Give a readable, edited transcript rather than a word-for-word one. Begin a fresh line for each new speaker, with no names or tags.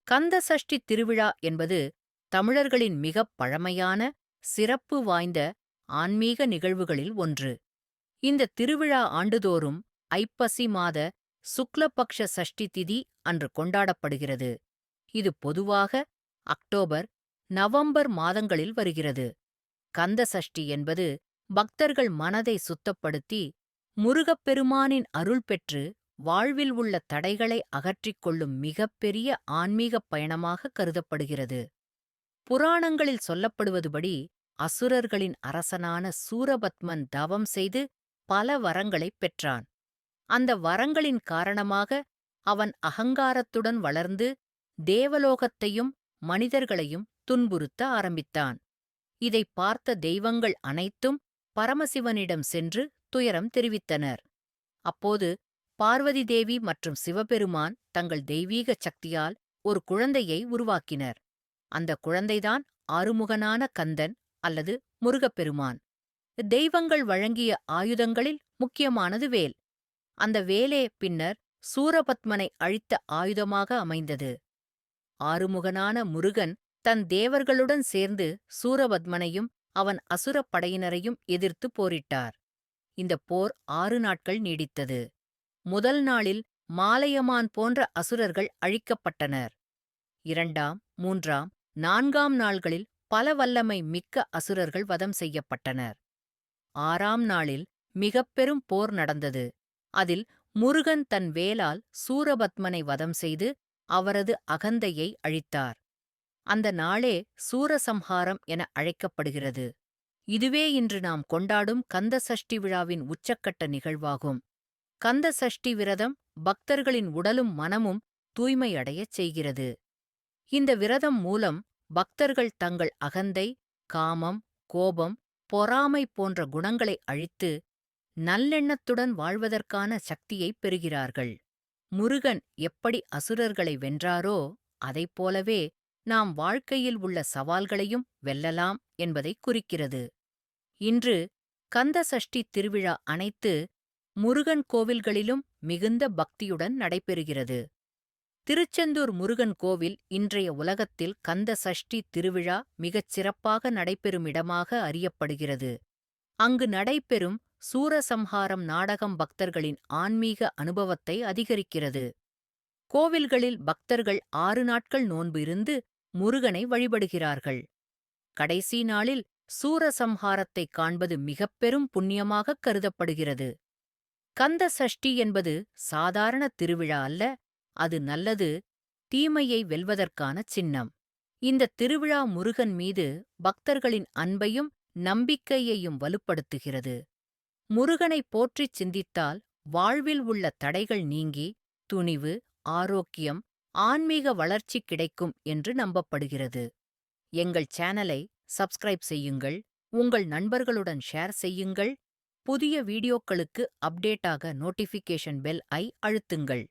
கந்த சஷ்டி திருவிழா என்பது தமிழர்களின் மிகப் பழமையான, சிறப்பு வாய்ந்த ஆன்மீக நிகழ்வுகளில் ஒன்று. இந்த திருவிழா ஆண்டுதோறும் ஐப்பசி மாத சுக்லபக்ஷ சஷ்டி திதி அன்று கொண்டாடப்படுகிறது. இது பொதுவாக அக்டோபர், நவம்பர் மாதங்களில் வருகிறது. கந்த சஷ்டி என்பது பக்தர்கள் மனதை சுத்தப்படுத்தி, முருகப்பெருமானின் அருள் பெற்று வாழ்வில் உள்ள தடைகளை அகற்றிக் கொள்ளும் மிகப்பெரிய ஆன்மீகப் பயணமாக கருதப்படுகிறது. புராணங்களில் சொல்லப்படுவதுபடி, அசுரர்களின் அரசனான சூரபத்மன் தவம் செய்து பல வரங்களைப் பெற்றான். அந்த வரங்களின் காரணமாக அவன் அகங்காரத்துடன் வளர்ந்து தேவலோகத்தையும் மனிதர்களையும் துன்புறுத்த ஆரம்பித்தான். இதைப் பார்த்த தெய்வங்கள் அனைத்தும் பரமசிவனிடம் சென்று துயரம் தெரிவித்தனர். அப்போது பார்வதி தேவி மற்றும் சிவபெருமான் தங்கள் தெய்வீக சக்தியால் ஒரு குழந்தையை உருவாக்கினர். அந்த குழந்தைதான் ஆறுமுகனான கந்தன் அல்லது முருகப்பெருமான். தெய்வங்கள் வழங்கிய ஆயுதங்களில் முக்கியமானது வேல். அந்த வேலே பின்னர் சூரபத்மனை அழித்த ஆயுதமாக அமைந்தது. ஆறுமுகனான முருகன் தன் தேவர்களுடன் சேர்ந்து சூரபத்மனையும் அவன் அசுரப் படையினரையும் எதிர்த்து போரிட்டார். இந்தப் போர் 6 நாட்கள் நீடித்தது. முதல் நாளில் மாலையமான் போன்ற அசுரர்கள் அழிக்கப்பட்டனர். 2ஆம், 3ஆம், 4ஆம் நாள்களில் பல வல்லமை மிக்க அசுரர்கள் வதம் செய்யப்பட்டனர். 6ஆம் நாளில் மிகப் பெரும் போர் நடந்தது. அதில் முருகன் தன் வேலால் சூரபத்மனை வதம் செய்து அவரது அகந்தையை அழித்தார். அந்த நாளே சூரசம்ஹாரம் என அழைக்கப்படுகிறது. இதுவே இன்று நாம் கொண்டாடும் கந்த சஷ்டி விழாவின் உச்சக்கட்ட நிகழ்வாகும். கந்த சஷ்டி விரதம் பக்தர்களின் உடலும் மனமும் தூய்மையடையச் செய்கிறது. இந்த விரதம் மூலம் பக்தர்கள் தங்கள் அகந்தை, காமம், கோபம், பொறாமை போன்ற குணங்களை அழித்து நல்லெண்ணத்துடன் வாழ்வதற்கான சக்தியைப் பெறுகிறார்கள். முருகன் எப்படி அசுரர்களை வென்றாரோ, அதைப்போலவே நாம் வாழ்க்கையில் உள்ள சவால்களையும் வெல்லலாம் என்பதைக் குறிக்கிறது. இன்று கந்த சஷ்டி திருவிழா அனைத்து முருகன் கோவில்களிலும் மிகுந்த பக்தியுடன் நடைபெறுகிறது. திருச்செந்தூர் முருகன் கோவில் இன்றைய உலகத்தில் கந்த சஷ்டி திருவிழா மிகச் சிறப்பாக நடைபெறும் இடமாக அறியப்படுகிறது. அங்கு நடைபெறும் சூரசம்ஹாரம் நாடகம் பக்தர்களின் ஆன்மீக அனுபவத்தை அதிகரிக்கிறது. கோவில்களில் பக்தர்கள் 6 நாட்கள் நோன்பு இருந்து முருகனை வழிபடுகிறார்கள். கடைசி நாளில் சூரசம்ஹாரத்தைக் காண்பது மிகப் பெரும் புண்ணியமாகக் கருதப்படுகிறது. கந்த சஷ்டி என்பது சாதாரண திருவிழா அல்ல, அது நல்லது, தீமையை வெல்வதற்கான சின்னம். இந்த திருவிழா முருகன் மீது பக்தர்களின் அன்பையும் நம்பிக்கையையும் வலுப்படுத்துகிறது. முருகனைப் போற்றிச் சிந்தித்தால் வாழ்வில் உள்ள தடைகள் நீங்கி துணிவு, ஆரோக்கியம், ஆன்மீக வளர்ச்சி கிடைக்கும் என்று நம்பப்படுகிறது. எங்கள் சேனலை சப்ஸ்கிரைப் செய்யுங்கள், உங்கள் நண்பர்களுடன் ஷேர் செய்யுங்கள், புதிய வீடியோக்களுக்கு அப்டேட்டாக நோட்டிஃபிகேஷன் பெல் ஐ அழுத்துங்கள்.